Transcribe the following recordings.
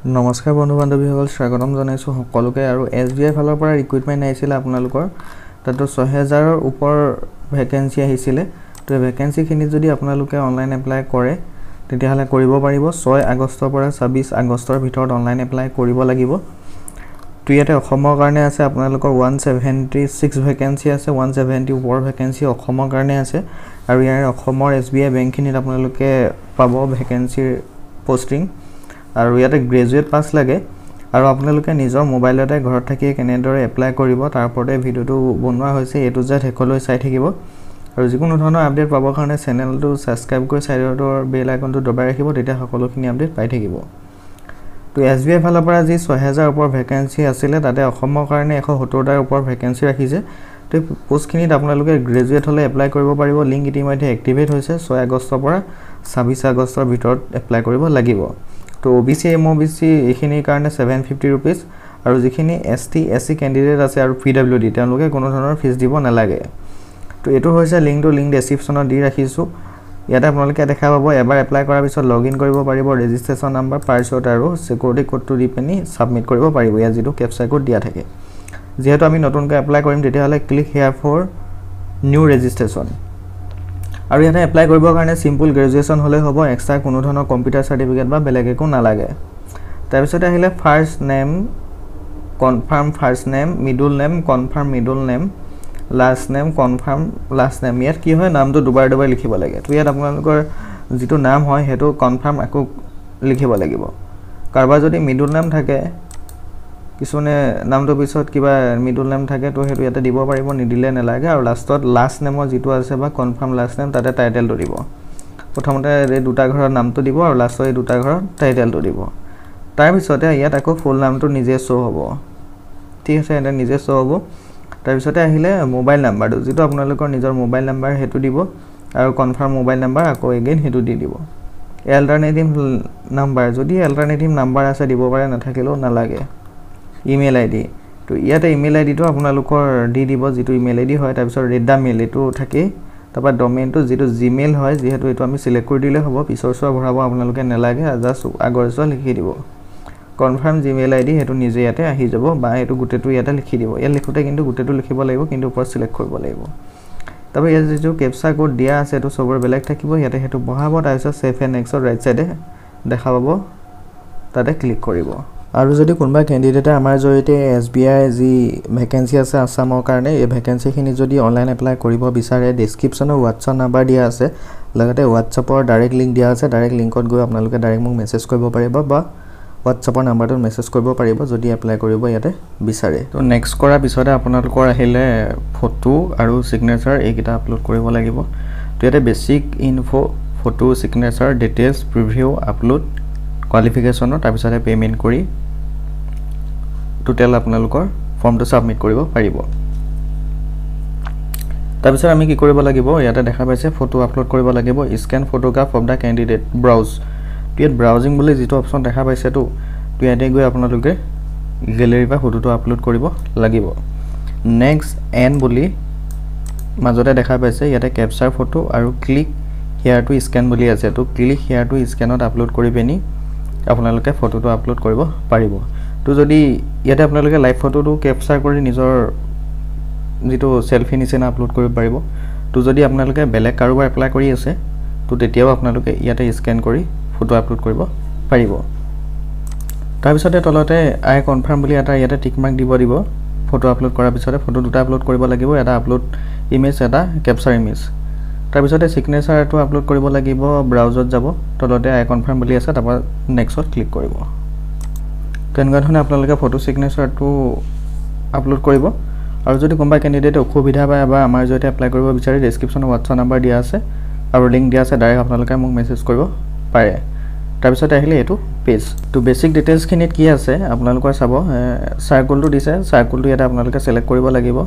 নমস্কাৰ বন্ধু বান্ধৱীসকল স্বাগতম জনাইছো সকলোকে আৰু SBI ফালৰ পৰা ৰিক্ৰুটমেন্ট আহিছিল আপোনালোকৰ তাতো 6000 ৰ ওপৰ ভ্যাকেন্সি আহিছিল তো ভ্যাকেন্সি খিনি যদি আপোনালোকে অনলাইন এপ্লাই কৰে তেতিয়াহলে কৰিব পাৰিব 6 আগষ্টৰ পৰা 26 আগষ্টৰ ভিতৰত অনলাইন এপ্লাই কৰিব লাগিব তো ইয়াতে অসমৰ কাৰণে আছে আপোনালোকৰ 176 ভ্যাকেন্সি আছে 170 ওপৰ ভ্যাকেন্সি অসমৰ কাৰণে আছে আৰু ইয়াৰ অসমৰ SBI বেংকখিনিত আপোনালোকে পাব ভ্যাকেন্সিৰ পোষ্টিং আৰু ইয়াতে গ্ৰেজুৱেট পাস লাগে আৰু আপোনালোকে নিজৰ মোবাইলতে ঘৰত থাকি কেনেদৰে এপ্লাই কৰিব তাৰ ওপৰতে ভিডিওটো বনোৱা হৈছে এটো যে হেকলৈ চাই থাকিব আৰু যিকোনো ধৰণৰ আপডেট পাবৰ কাৰণে চেনেলটো সাবস্ক্ৰাইব কৰি সাইডৰ বেল আইকনটো দবাই ৰাখিব তেতিয়া সকলোখিনি আপডেট পাই থাকিব তো SBI ফালৰ পৰা যি 6000 ওপৰ ভ্যাকেন্সি আছিল তাতে অসমৰ কাৰণে 170 টাৰ ওপৰ ভ্যাকেন্সি ৰাখিছে তো পোষ্টখিনিত আপোনালোকে গ্ৰেজুৱেট হলে এপ্লাই কৰিব পাৰিব লিংক ইতিমধ্যে এক্টিভেট হৈছে 6 আগষ্টৰ পৰা 26 আগষ্টৰ ভিতৰত এপ্লাই কৰিব লাগিব তো OBC MOBC এখিনিৰ কাৰণে 750 रुपीस আৰু যিখিনি ST SC ক্যান্ডিডেট আছে আৰু PWD তেওঁলোকে কোনো ধৰণৰ ফিস দিব নালাগে তো এটো হৈছে লিংকটো লিংক ডেসক্ৰিপচনত দি ৰাখিছো ইয়াতে আপোনালোকে দেখা পাব এবাৰ এপ্লাই কৰাৰ পিছত লগইন কৰিব পাৰিব ৰেজিষ্ট্ৰেচন নাম্বাৰ পাছৱৰ্ড আৰু সিকিউৰিটি কোডটো দি পেনি সাবমিট কৰিব পাৰিব ইয়াত যেটো ক্যাপচা কোড দিয়া থাকে যেহেতু আমি নতুনকৈ এপ্লাই কৰিম তেতিয়াহলে click here for new registration আৰু ইয়াতে এপ্লাই কৰিবৰ কাৰণে সিম্পল গ্ৰেজুৱেচন হলে হ'ব এক্সট্ৰা কোনো ধৰণৰ কম্পিউটাৰ সাৰ্টিফিকেট বা বেলেগ একো নালাগে তাৰ পিছতে আহিলে first name confirm first name middle name confirm middle name last name confirm last name ইয়াত কি হয় নামটো দুবাৰ দুবাৰ লিখিব লাগে তো ইয়াত আপোনালোকৰ যেটো নাম হয় হেতু কনফাৰ্ম আকো লিখিব লাগিব কাৰবা যদি মিডল নেম থাকে কিছুনে নামটো পিছত কিবা মিডল নেম থাকে তো হেতু ইয়াতে দিব পাৰিব নিদিলে নালাগে আৰু লাষ্টত লাষ্ট নেমৰ যেটো আছে বা কনফাৰ্ম লাষ্ট নেম তাতে টাইটেলটো দিব প্ৰথমতে এই দুটা ঘৰৰ নামটো দিব আৰু লাষ্টত এই দুটা ঘৰৰ টাইটেলটো দিব তাৰ পিছতে ইয়াত আকৌ ফুল নামটো নিজে শো হ'ব ঠিক আছে এটা নিজে শো হ'ব তাৰ পিছতে আহিলে মোবাইল নাম্বাৰটো যেটো আপোনালোকৰ নিজৰ মোবাইল নাম্বাৰ হেতু দিব আৰু কনফাৰ্ম মোবাইল নাম্বাৰ আকৌ এগেইন হেতু দি দিব অল্টাৰনেটিভ নাম্বাৰ যদি অল্টাৰনেটিভ নাম্বাৰ আছে দিব পাৰে নাথাকিলেও নালাগে ইমেইল আইডি তো ইয়াতে ইমেইল আইডিটো আপোনালোকৰ দি দিব যেটো ইমেইল আইডি হয় তাৰ পিছত ৰেড দা মেইল এটো থাকে তাৰপা ডমেইনটো যেটো জিমেইল হয় যেহেতু এটো আমি সিলেক্ট কৰি দিলে হ'ব পিছৰ সোৱা ভৰাব আপোনালোকে নালাগে জাস্ট আগৰ সোৱা লিখি দিব কনফাৰ্ম জিমেইল আইডি হেতু নিজে ইয়াতে আহি যাব বা এটো গুটেটো ইয়াতে লিখি দিব ইয়াত লিখোতে কিন্তু গুটেটো লিখিব লাগিব কিন্তু ওপৰ সিলেক্ট কৰিব লাগিব তবে ইয়াত যেটো ক্যাপচা কোড দিয়া আছে এটো সবৰ বেলেগ থাকিব ইয়াতে হেতু বহাব তাৰ পিছত সেভ এণ্ড নেক্সট ৰাইট সাইডে দেখা পাব তাতে ক্লিক কৰিব আৰু যদি কোনবা ক্যান্ডিডেটে আমাৰ জৰিতে SBI জি ভ্যাকেন্সি আছে আসামৰ কাৰণে এই ভ্যাকেন্সিখিনি যদি অনলাইন এপ্লাই কৰিব বিচাৰে ডেসক্ৰিপচনত WhatsApp নাম্বাৰ দিয়া আছে লগতে WhatsAppৰ ডাইৰেক্ট লিংক দিয়া আছে ডাইৰেক্ট লিংকত গৈ আপোনালোকে ডাইৰেক্ট মোক মেছেজ কৰিব পাৰিব বা WhatsAppৰ নাম্বাৰটো মেছেজ কৰিব পাৰিব যদি এপ্লাই কৰিব ইয়াতে বিচাৰে তো নেক্সট কৰা পিছতে আপোনালোকৰ আহিলে ফটো আৰু সিগনেচাৰ এইকিটা আপলোড কৰিব লাগিব তো ইয়াতে basic info photo signature details preview upload কোৱালিফিকেশনৰ তাৰ পিছতে পেমেন্ট কৰি টোটাল আপোনালোকৰ ফৰ্মটো সাবমিট কৰিব পাৰিব তাৰ পিছত আমি কি কৰিব লাগিব ইয়াতে দেখা পাইছে ফটো আপলোড কৰিব লাগিব scan photograph of the candidate browse পিএট ব্ৰাউজিং বুলি যেটো অপচন দেখা পাইছে তো ইয়াতে গৈ আপোনালোকে গ্যালাৰি বা ফটোটো আপলোড কৰিব লাগিব নেক্সট এন বুলি মাজতে দেখা পাইছে ইয়াতে ক্যাপচাৰ ফটো আৰু ক্লিক হিয়াৰ টু স্ক্যান বুলি আছে তো ক্লিক হিয়াৰ টু স্ক্যানত আপলোড কৰি পেনি আপোনালোকে ফটোটো আপলোড কৰিব পাৰিব তো যদি ইয়াতে আপোনালোকে লাইভ ফটোটো ক্যাপচাৰ কৰি নিজৰ যেটো সেলফি নিচিনা আপলোড কৰিব পাৰিব তো যদি আপোনালোকে বেলেগ কাৰোবাৰ এপ্লাই কৰি আছে তো তেতিয়াও আপোনালোকে ইয়াতে স্ক্যান কৰি ফটো আপলোড কৰিব পাৰিব তাৰ পিছতে তলতে আই কনফাৰ্ম বুলি এটা ইয়াতে টিক মাৰ্ক দিব ফটো আপলোড কৰাৰ পিছতে ফটো দুটা আপলোড কৰিব লাগিব এটা আপলোড ইমেজ এটা ক্যাপচাৰ ইমেজ তাৰ পিছতে সিগনেচাৰটো আপলোড কৰিব লাগিব ব্ৰাউজত যাব তলতে আই কনফাৰ্ম বুলি আছে তাৰপা নেক্সটত ক্লিক কৰিব তেনেকুৱা ধৰণে আপোনালোকে ফটো সিগনেচাৰটো আপলোড কৰিব আৰু যদি কোনবা ক্যান্ডিডেট অসুবিধা পায় বা আমাৰ জৰিতে এপ্লাই কৰিব বিচাৰে ডেসক্ৰিপচনত WhatsApp নাম্বাৰ দিয়া আছে আৰু লিংক দিয়া আছে ডাইৰেক্ট আপোনালোকে মোক মেছেজ কৰিব পাৰে তাৰ পিছতে আহিলে এটো পেজ তো বেসিক ডিটেইলছ খিনিত কি আছে আপোনালোকৰ চাব সাৰ্কুলটো দিছে সাৰ্কুলটো ইয়াতে আপোনালোকে সিলেক্ট কৰিব লাগিব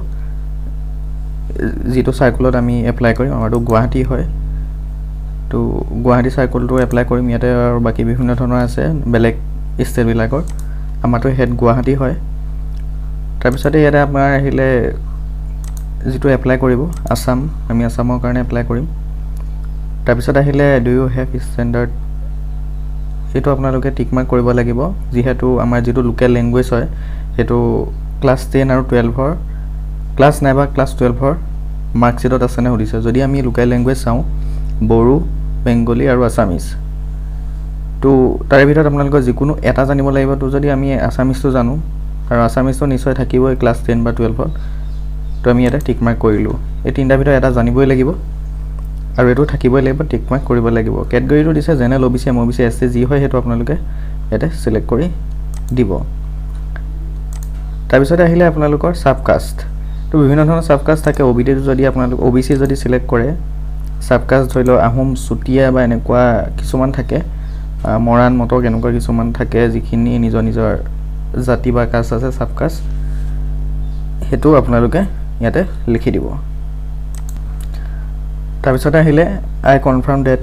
যেটো সাৰ্কুলত আমি এপ্লাই কৰিম আমাৰটো গুৱাহাটী হয় তো গুৱাহাটী সাৰ্কুলটো এপ্লাই কৰিম ইয়াতে আৰু বাকি বিভিন্ন ধৰণৰ আছে বেলেগ ষ্টেট বিলাকৰ আমাৰটো হেড গুৱাহাটী হয় তাৰ পিছতে ইয়াতে আপোনাৰ আহিলে যেটো এপ্লাই কৰিব আসাম আমি আসামৰ কাৰণে এপ্লাই কৰিম তাৰ পিছত আহিলে ডু ইউ হেভ ষ্টেণ্ডাৰ্ড সেইটো আপোনালোকে টিক মাৰ্ক কৰিব লাগিব যিহেতু আমাৰ যেটো লোকেল ল্যাঙ্গুৱেজ হয় হেতু ক্লাস 10 আৰু 12 ৰ ক্লাস 9 বা ক্লাস 12 ৰ মাৰ্কশিটত আছে নে সুধিছে যদি আমি লোকেল ল্যাঙ্গুৱেজ চাও বড়ো বেঙ্গলী আৰু আসামিজ তো তাৰে ভিতৰত আপোনালোকৰ যিকোনো এটা জানিব লাগিব তো যদি আমি আসামিজটো জানো আৰু আসামিজটো নিশ্চয় থাকিবই ক্লাস 10 বা 12 ত তো আমি এটা টিক মাৰ্ক কৰিলো এই তিনটা ভিতৰত এটা জানিবই লাগিব আৰু এটো থাকিবই লাগিব টিক মাৰ্ক কৰিব লাগিব ক্যাটাগৰীটো দিছে জেনেৰেল ওবিসি এমওবিসি এসসি যি হয় হেতু আপোনালোকে এটা সিলেক্ট কৰি দিব তাৰ পিছতে আহিলে আপোনালোকৰ সাবকাস্ট তো বিভিন্ন ধৰণৰ সাবকাস্ট থাকে ওবিটি যদি আপোনালোক ওবিসি যদি সিলেক্ট কৰে সাবকাস্ট ধৰিলো আহোম চুটিয়া বা এনেকুৱা কিছুমান থাকে মৰাণ মটক এনেকুৱা কিছুমান থাকে যিখিনি নিজৰ নিজৰ জাতি বা কাষ্ট আছে সাবকাস্ট হেতু আপোনালোকে ইয়াতে লিখি দিব তাৰ পিছতে আহিলে আই কনফাৰ্ম ডেট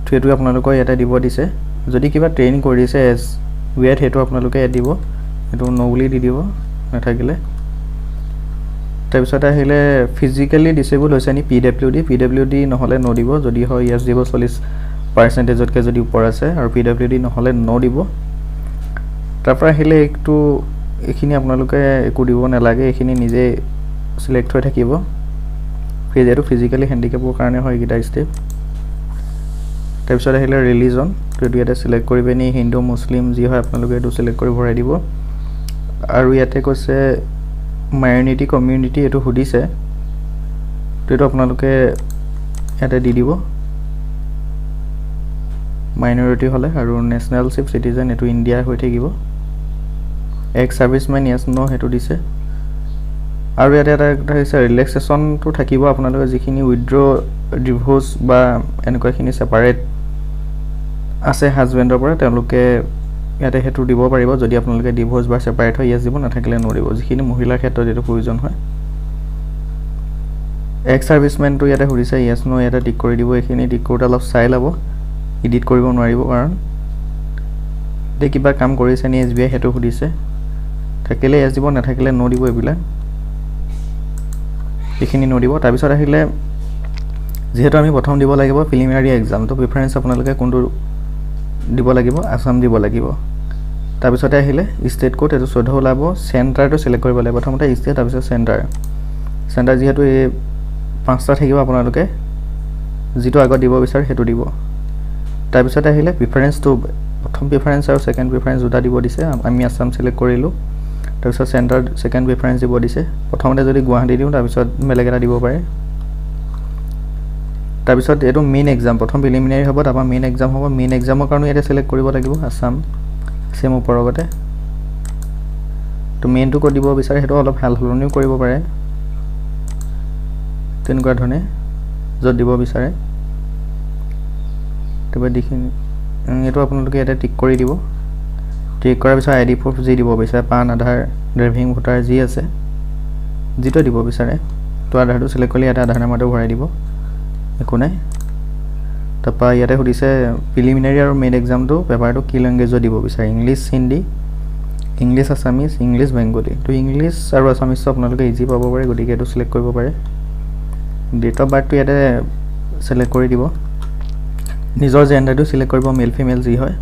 হেতু আপোনালোকৰ ইয়াতে দিব দিছে যদি কিবা ট্ৰেইনিং কৰিছে এজ ওয়েট হেতু আপোনালোকে দিব হেতু নো বুলি দি দিব নাথাকিলে তাৰ পিছতে আহিলে ফিজিক্যালি ডিসেবল হৈছে নি পিডব্লিউডি নহলে নো দিব যদি হয় ইয়েস দিব 40% কে যদি উপৰ আছে আৰু পিডব্লিউডি নহলে নো দিব তাৰ পৰা আহিলে একটু এখিনি আপোনালোকে একো দিব নালাগে এখিনি নিজে সিলেক্ট হৈ থাকিব ফিজিক্যালি ফিজিক্যালি হ্যান্ডিক্যাপৰ কাৰণে হয় গিটা স্টেপ তাৰ পিছত আহিলে ৰিলিজন তো ইয়াতে সিলেক্ট কৰিবে নি হিন্দু মুসলিম যি হয় আপোনালোকে এটো সিলেক্ট কৰি ভৰাই দিব আৰু ইয়াতে কৈছে মাইনৰিটি কমিউনিটি এটো হুদিছে তো এটো আপোনালোকে ইয়াতে দি দিব মাইনৰিটি হলে আৰু নেশনালশিপ সিটিজেন এটো ইন্ডিয়া হৈ থাকিব এক্স সাৰ্ভিসম্যান ইয়েস নো হেতু দিছে আৰু ইয়াতে এটা কথা হৈছে ৰিলেক্সেশন তো থাকিব আপোনালোকে যিখিনি উইথড্ৰ ডিভোৰ্স বা এনেকুৱাখিনি সেপাৰেট আছে হাজবেণ্ডৰ পৰা তেওঁলোকে ইয়াতে হেতু দিব পাৰিব যদি আপোনালোকে ডিভোৰ্স বা সেপাৰেট হয় ইয়েস দিব নাথাকিলে নো দিব যিখিনি মহিলাৰ ক্ষেত্ৰত এটো প্ৰয়োজন হয় এক্স সাৰ্ভিসম্যান তো ইয়াতে হুদিছে ইয়েস নো ইয়াতে টিক কৰি দিব এখিনি টিক কৰোতে অলপ চাই লব এডিট কৰিব নোৱাৰিব কাৰণ তে কিবা কাম কৰিছে নি এসবিআই হেতু হুদিছে থাকিলে ইয়েস দিব নাথাকিলে নো দিব এবিলা এখিনি নো দিব তাৰ পিছত আহিলে যেহেতু আমি প্ৰথম দিব লাগিব প্ৰিলিমিনাৰী এক্সাম তো প্ৰিফাৰেন্স আপোনালোকে কোনটো দিব লাগিব আসাম দিব লাগিব তাৰ পিছতে আহিলে ষ্টেট কোড এটো 14 ওলাব সেন্টাৰটো সিলেক্ট কৰিব লাগিব প্ৰথমতে ষ্টেট তাৰ পিছত সেন্টাৰ যেহেতু এই পাঁচটা থাকিব আপোনালোকে যেটো আগত দিব বিচাৰ হেতু দিব তাৰ পিছতে আহিলে প্ৰিফাৰেন্স তো প্ৰথম প্ৰিফাৰেন্স আৰু সেকেন্ড প্ৰিফাৰেন্স দুটা দিব দিছে আমি আসাম সিলেক্ট কৰিলো তাৰ পিছত সেন্টাৰ সেকেন্ড প্ৰিফাৰেন্স দিব দিছে প্ৰথমতে যদি গুৱাহাটী দিও তাৰ পিছত বেলেগ এটা দিব পাৰে তাৰ পিছত এটো মেইন এক্সাম প্ৰথম প্ৰিলিমিনাৰী হ'ব তাৰ পৰা মেইন এক্সাম হ'ব মেইন এক্সামৰ কাৰণে এটা সিলেক্ট কৰিব লাগিব আসাম সেম ওপৰগতে তো মেইনটো কৈ দিব বিচাৰে হেতু অলপ হাল হলনিও কৰিব পাৰে তেনেকুৱা ধৰণে যত দিব বিচাৰে তবে দেখিনি এটো আপোনালোকে এটা টিক কৰি দিব টিক কৰাৰ পিছত আইডি প্ৰুফ যি দিব বিচাৰে পান আধাৰ ড্ৰাইভিং ভোটাৰ যি আছে যেটো দিব বিচাৰে তো আধাৰটো সিলেক্ট কৰি এটা আধাৰ নাম্বাৰটো ভৰাই দিব একো নাই তপা ইয়াতে হুদিছে প্ৰিলিমিনাৰী আৰু মেইন এক্সামটো পেপাৰটো কি ল্যাঙ্গুৱেজত দিব বিচাৰে English Hindi English Assamese English Bengali তো ইংলিশ আৰু আসামিজ আপোনালোকে ইজি পাব পাৰে গতিকে এটো সিলেক্ট কৰিব পাৰে ডেট অফ বাৰ্থটো ইয়াতে সিলেক্ট কৰি দিব নিজৰ জেন্ডাৰটো সিলেক্ট কৰিব মেল ফিমেল যি হয়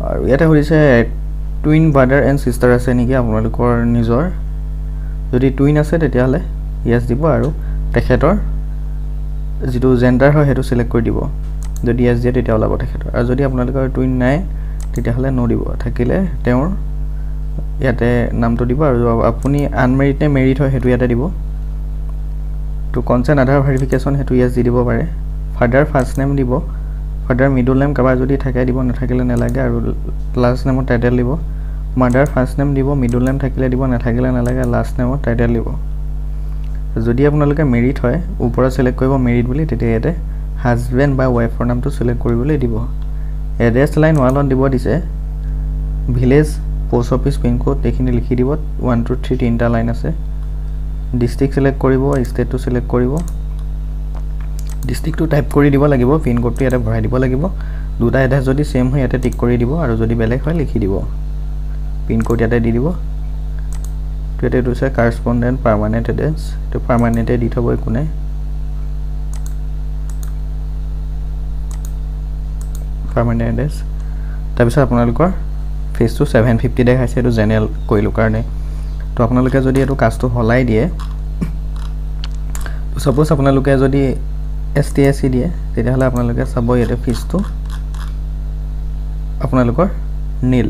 আৰু ইয়াতে হুদিছে টুইন ব্ৰাদাৰ এণ্ড সিস্টাৰ আছে নেকি আপোনালোকৰ নিজৰ যদি টুইন আছে তেতিয়া হলে ইয়েস দিব আৰু তেখেতৰ যেটো জেন্ডাৰ হয় হেতু সিলেক্ট কৰি দিব যদি ইয়েস দিয়ে তেতিয়া ওলাব তেখেতৰ আৰু যদি আপোনালোকৰ টুইন নাই তেতিয়া হলে নো দিব থাকিলে তেওঁৰ ইয়াতে নামটো দিব আৰু আপুনি আনমেৰিড নে মেৰিড হয় হেতু ইয়াতে দিব তো কনসেন্ট আধাৰ ভেৰিফিকেশন হেতু ইয়েস দি দিব পাৰে ফাদাৰ ফাৰ্স্ট নেম দিব ফাদাৰ মিডল নেম কাবাৰ যদি থাকে দিব নাথাকিলে নালাগে আৰু লাষ্ট নেমৰ টাইটেল দিব মাদাৰ ফাৰ্স্ট নেম দিব মিডল নেম থাকিলে দিব নাথাকিলে নালাগে লাষ্ট নেমৰ টাইটেল দিব যদি আপোনালোকে মেৰিড হয় ওপৰত সিলেক্ট কৰিব মেৰিড বুলি তেতিয়া ইয়াতে হাজবেণ্ড বা ওয়াইফৰ নামটো সিলেক্ট কৰিবলৈ দিব এড্ৰেছ লাইন 1 দিব দিছে village post office pin code এখিনি লিখি দিব 1 2 3 তিনটা লাইন আছে ডিস্ট্ৰিক্ট সিলেক্ট কৰিব ষ্টেটটো সিলেক্ট কৰিব ডিস্ট্ৰিক্টটো টাইপ কৰি দিব লাগিব পিন কোডটো ইয়াতে ভৰাই দিব লাগিব দুটা এড্ৰেছ যদি সেম হয় ইয়াতে টিক কৰি দিব আৰু যদি বেলেগ হয় লিখি দিব পিন কোড ইয়াতে দি দিব তো এটো আছে করসপন্ডেন্ট পার্মানেন্ট এড্রেস তো পার্মানেন্টে দি থব একো নাই পার্মানেন্ট এড্রেস তাৰপিছত আপোনালোকৰ ফিজটো 750 দেখাইছে, এইটো জেনেৰেল কৰিলোঁ কাৰণে। তো আপোনালোকে যদি এইটো কাষ্টটো সলাই দিয়ে, সাপোজ আপোনালোকে যদি STSC দিয়ে, তেতিয়াহ'লে আপোনালোকে চাব ইয়াতে ফিজটো আপোনালোকৰ নীল।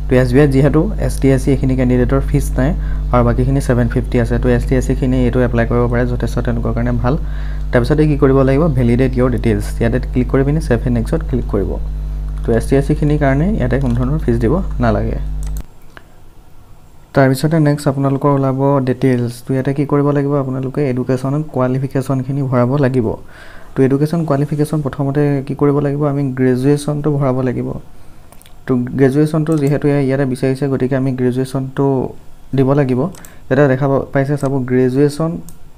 তো SBI যিহেতু STSC এইখিনি কেণ্ডিডেটৰ ফিজ নাই আৰু বাকীখিনি 750 আছে, তো STSC খিনি এইটো এপ্লাই কৰিব পাৰে, যথেষ্ট তেওঁলোকৰ কাৰণে ভাল। তাৰপিছতে কি কৰিব লাগিব, ভেলিডেট ইয়ৰ ডিটেইলছ, ইয়াতে ক্লিক কৰি পিনি ছেভ এণ্ড নেক্সট ক্লিক কৰিব। তো STSC খিনিৰ কাৰণে ইয়াতে কোনো ধৰণৰ ফিজ দিব নালাগে। তাৰপিছতে নেক্সট আপোনালোকৰ ওলাব ডিটেইলছ। তো ইয়াতে কি কৰিব লাগিব, আপোনালোকে এডুকেশ্যন কোৱালিফিকেশ্যনখিনি ভৰাব লাগিব। তো এডুকেশ্যন কোৱালিফিকেশ্যন প্ৰথমতে কি কৰিব লাগিব, আমি গ্ৰেজুৱেশ্যনটো ভৰাব লাগিব। তো গ্ৰেজুৱেশ্যনটো যিহেতু ইয়াতে বিচাৰিছে, গতিকে আমি গ্ৰেজুৱেশ্যনটো দিব লাগিব। ইয়াতে দেখা পাইছে চাব, গ্ৰেজুৱেশ্যন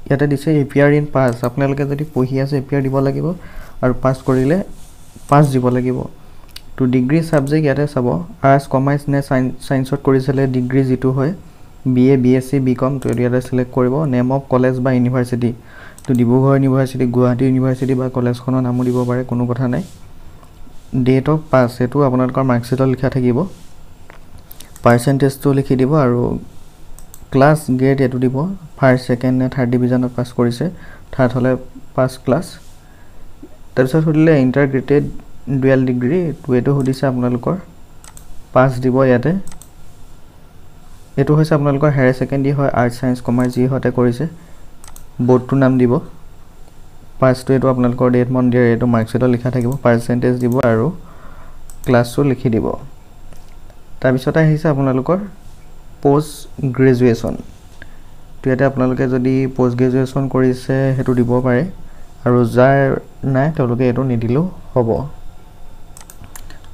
ইয়াতে দিছে APR ইন পাছ। আপোনালোকে যদি পঢ়ি আছে APR দিব লাগিব আৰু পাছ কৰিলে পাছ দিব লাগিব। তো ডিগ্ৰী ছাবজেক্ট ইয়াতে চাব, আৰ্টছ কমাৰ্চ নে ছায়েন্সত কৰিছিলে ডিগ্ৰী যিটো হয়, BA BSc BCom, তো ইয়াতে চিলেক্ট কৰিব। নেম অফ কলেজ বা ইউনিভাৰ্চিটি, তো ডিব্ৰুগড় ইউনিভাৰ্চিটি, গুৱাহাটী ইউনিভাৰ্চিটি বা কলেজখনৰ নামো দিব পাৰে, কোনো কথা নাই। ডেট অফ পাছ এইটো আপোনালোকৰ মাৰ্কশ্বিটত লিখা থাকিব, পাৰ্চেণ্টেজটো লিখি দিব আৰু ক্লাছ গ্ৰেড এইটো দিব, ফাৰ্ষ্ট ছেকেণ্ড নে থাৰ্ড ডিভিজনত পাছ কৰিছে, থাৰ্ড হ'লে পাছ ক্লাছ। তাৰপিছত সুধিলে ইণ্টাৰগ্ৰেটেড ডুৱেল ডিগ্ৰী, তো এইটো সুধিছে আপোনালোকৰ পাছ দিব ইয়াতে। এইটো হৈছে আপোনালোকৰ হায়াৰ ছেকেণ্ডেৰী হয়, আৰ্টছ ছায়েন্স কমাৰ্চ যিহঁতে কৰিছে, বৰ্ডটোৰ নাম দিব, পাছটো এইটো আপোনালোকৰ ডেট মন দিয়ে, এইটো মাৰ্কশ্বিটত লিখা থাকিব, পাৰ্চেণ্টেজ দিব আৰু ক্লাছটো লিখি দিব। তাৰপিছতে আহিছে আপোনালোকৰ পোষ্ট গ্ৰেজুৱেশ্যন। তো ইয়াতে আপোনালোকে যদি পোষ্ট গ্ৰেজুৱেশ্যন কৰিছে সেইটো দিব পাৰে, আৰু যাৰ নাই তেওঁলোকে এইটো নিদিলেও হ'ব।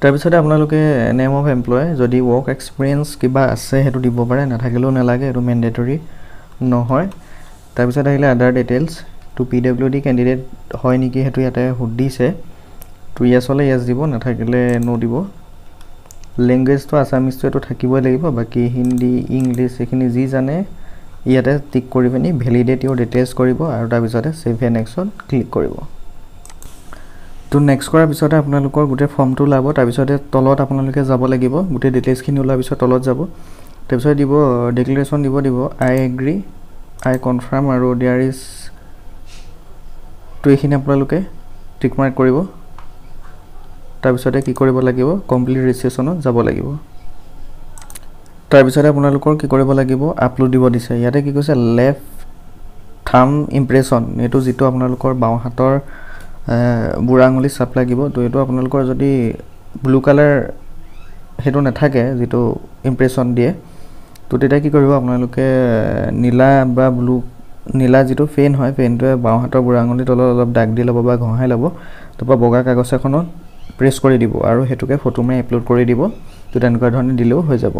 তাৰপিছতে আপোনালোকে নেম অফ এমপ্লয়, যদি ৱৰ্ক এক্সপিৰিয়েঞ্চ কিবা আছে সেইটো দিব পাৰে, নাথাকিলেও নালাগে, এইটো মেণ্ডেটৰী নহয়। তাৰপিছত আহিলে আদাৰ ডিটেইলছ, তো PWD কেণ্ডিডেট হয় নেকি সেইটো ইয়াতে সুধিছে, তো ইয়েছ হ'লে ইয়েছ দিব, নাথাকিলে নো দিব। লেংগুৱেজটো আছামিজটো এইটো থাকিবই লাগিব, বাকী হিন্দী ইংলিছ এইখিনি যি জানে ইয়াতে টিক কৰি পিনি ভেলিডেট ইয়ৰ ডিটেইলছ কৰিব আৰু তাৰপিছতে ছেভ এণ্ড নেক্সটত ক্লিক কৰিব। তো নেক্সট কৰাৰ পিছতে আপোনালোকৰ গোটেই ফৰ্মটো ওলাব, তাৰপিছতে তলত আপোনালোকে যাব লাগিব, গোটেই ডিটেইলছখিনি ওলোৱাৰ পিছত তলত যাব, তাৰপিছত দিব ডিক্লেৰেশ্যন দিব আই এগ্ৰি, আই কনফাৰ্ম আৰু দেয়াৰ ইজ, তো এইখিনি আপোনালোকে টিক মাৰ্ক কৰিব। তাৰপিছতে কি কৰিব লাগিব, কমপ্লিট ৰেজিষ্ট্ৰেশ্যনত যাব লাগিব। তাৰপিছতে আপোনালোকৰ কি কৰিব লাগিব, আপলোড দিব দিছে। ইয়াতে কি কৈছে, লেফ্ট থাম ইমপ্ৰেশ্যন, এইটো যিটো আপোনালোকৰ বাওঁ হাতৰ বুঢ়া আঙুলিত চাপ লাগিব। তো এইটো আপোনালোকৰ যদি ব্লু কালাৰ সেইটো নাথাকে, যিটো ইমপ্ৰেশ্যন দিয়ে, তো তেতিয়া কি কৰিব, আপোনালোকে নীলা বা ব্লু, নীলা যিটো পেন হয়, পেনটোৱে বাওঁ হাতৰ বুঢ়া আঙুলিৰ তলত অলপ দাগ দি ল'ব বা ঘঁহাই ল'ব, তাৰপৰা বগা কাগজ এখনত প্ৰেছ কৰি দিব আৰু সেইটোকে ফটো মাৰি আপলোড কৰি দিব। তো তেনেকুৱা ধৰণে দিলেও হৈ যাব।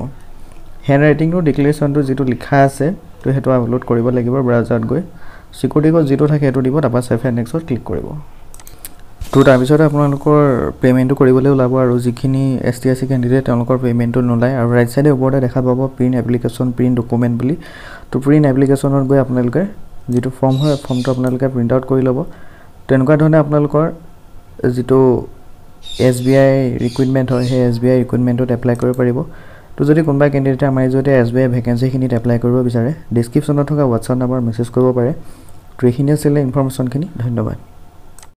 হেণ্ড ৰাইটিংটো ডিক্লেৰেশ্যনটো যিটো লিখা আছে, তো সেইটো আপলোড কৰিব লাগিব ব্ৰাউজাৰত গৈ, চিকিউৰিটি কোড যিটো থাকে সেইটো দিব, তাৰপৰা ছেভ এণ্ড নেক্সটত ক্লিক কৰিব। তো তাৰপিছতে আপোনালোকৰ পে'মেণ্টটো কৰিবলৈ ওলাব, আৰু যিখিনি STSC কেণ্ডিডেট তেওঁলোকৰ পে'মেণ্টটো নোলায়, আৰু ৰাইট চাইডে ওপৰতে দেখা পাব প্ৰিণ্ট এপ্লিকেশ্যন প্ৰিণ্ট ডকুমেণ্ট বুলি। তো প্ৰিণ্ট এপ্লিকেশ্যনত গৈ আপোনালোকে যিটো ফৰ্ম হয়, ফৰ্মটো আপোনালোকে প্ৰিণ্ট আউট কৰি ল'ব। তেনেকুৱা ধৰণে আপোনালোকৰ যিটো SBI ৰিক্ৰুইটমেণ্ট হয়, সেই SBI ৰিক্ৰুইটমেণ্টত এপ্লাই কৰিব পাৰিব। তো যদি কোনোবা কেণ্ডিডেটে আমাৰ যদি SBI ভেকেঞ্চিখিনিত এপ্লাই কৰিব বিচাৰে, ডিছক্ৰিপশ্যনত থকা হোৱাটছআপ নম্বৰ মেছেজ কৰিব পাৰে। তো এইখিনি আছিলে ইনফৰ্মেশ্যনখিনি, ধন্যবাদ।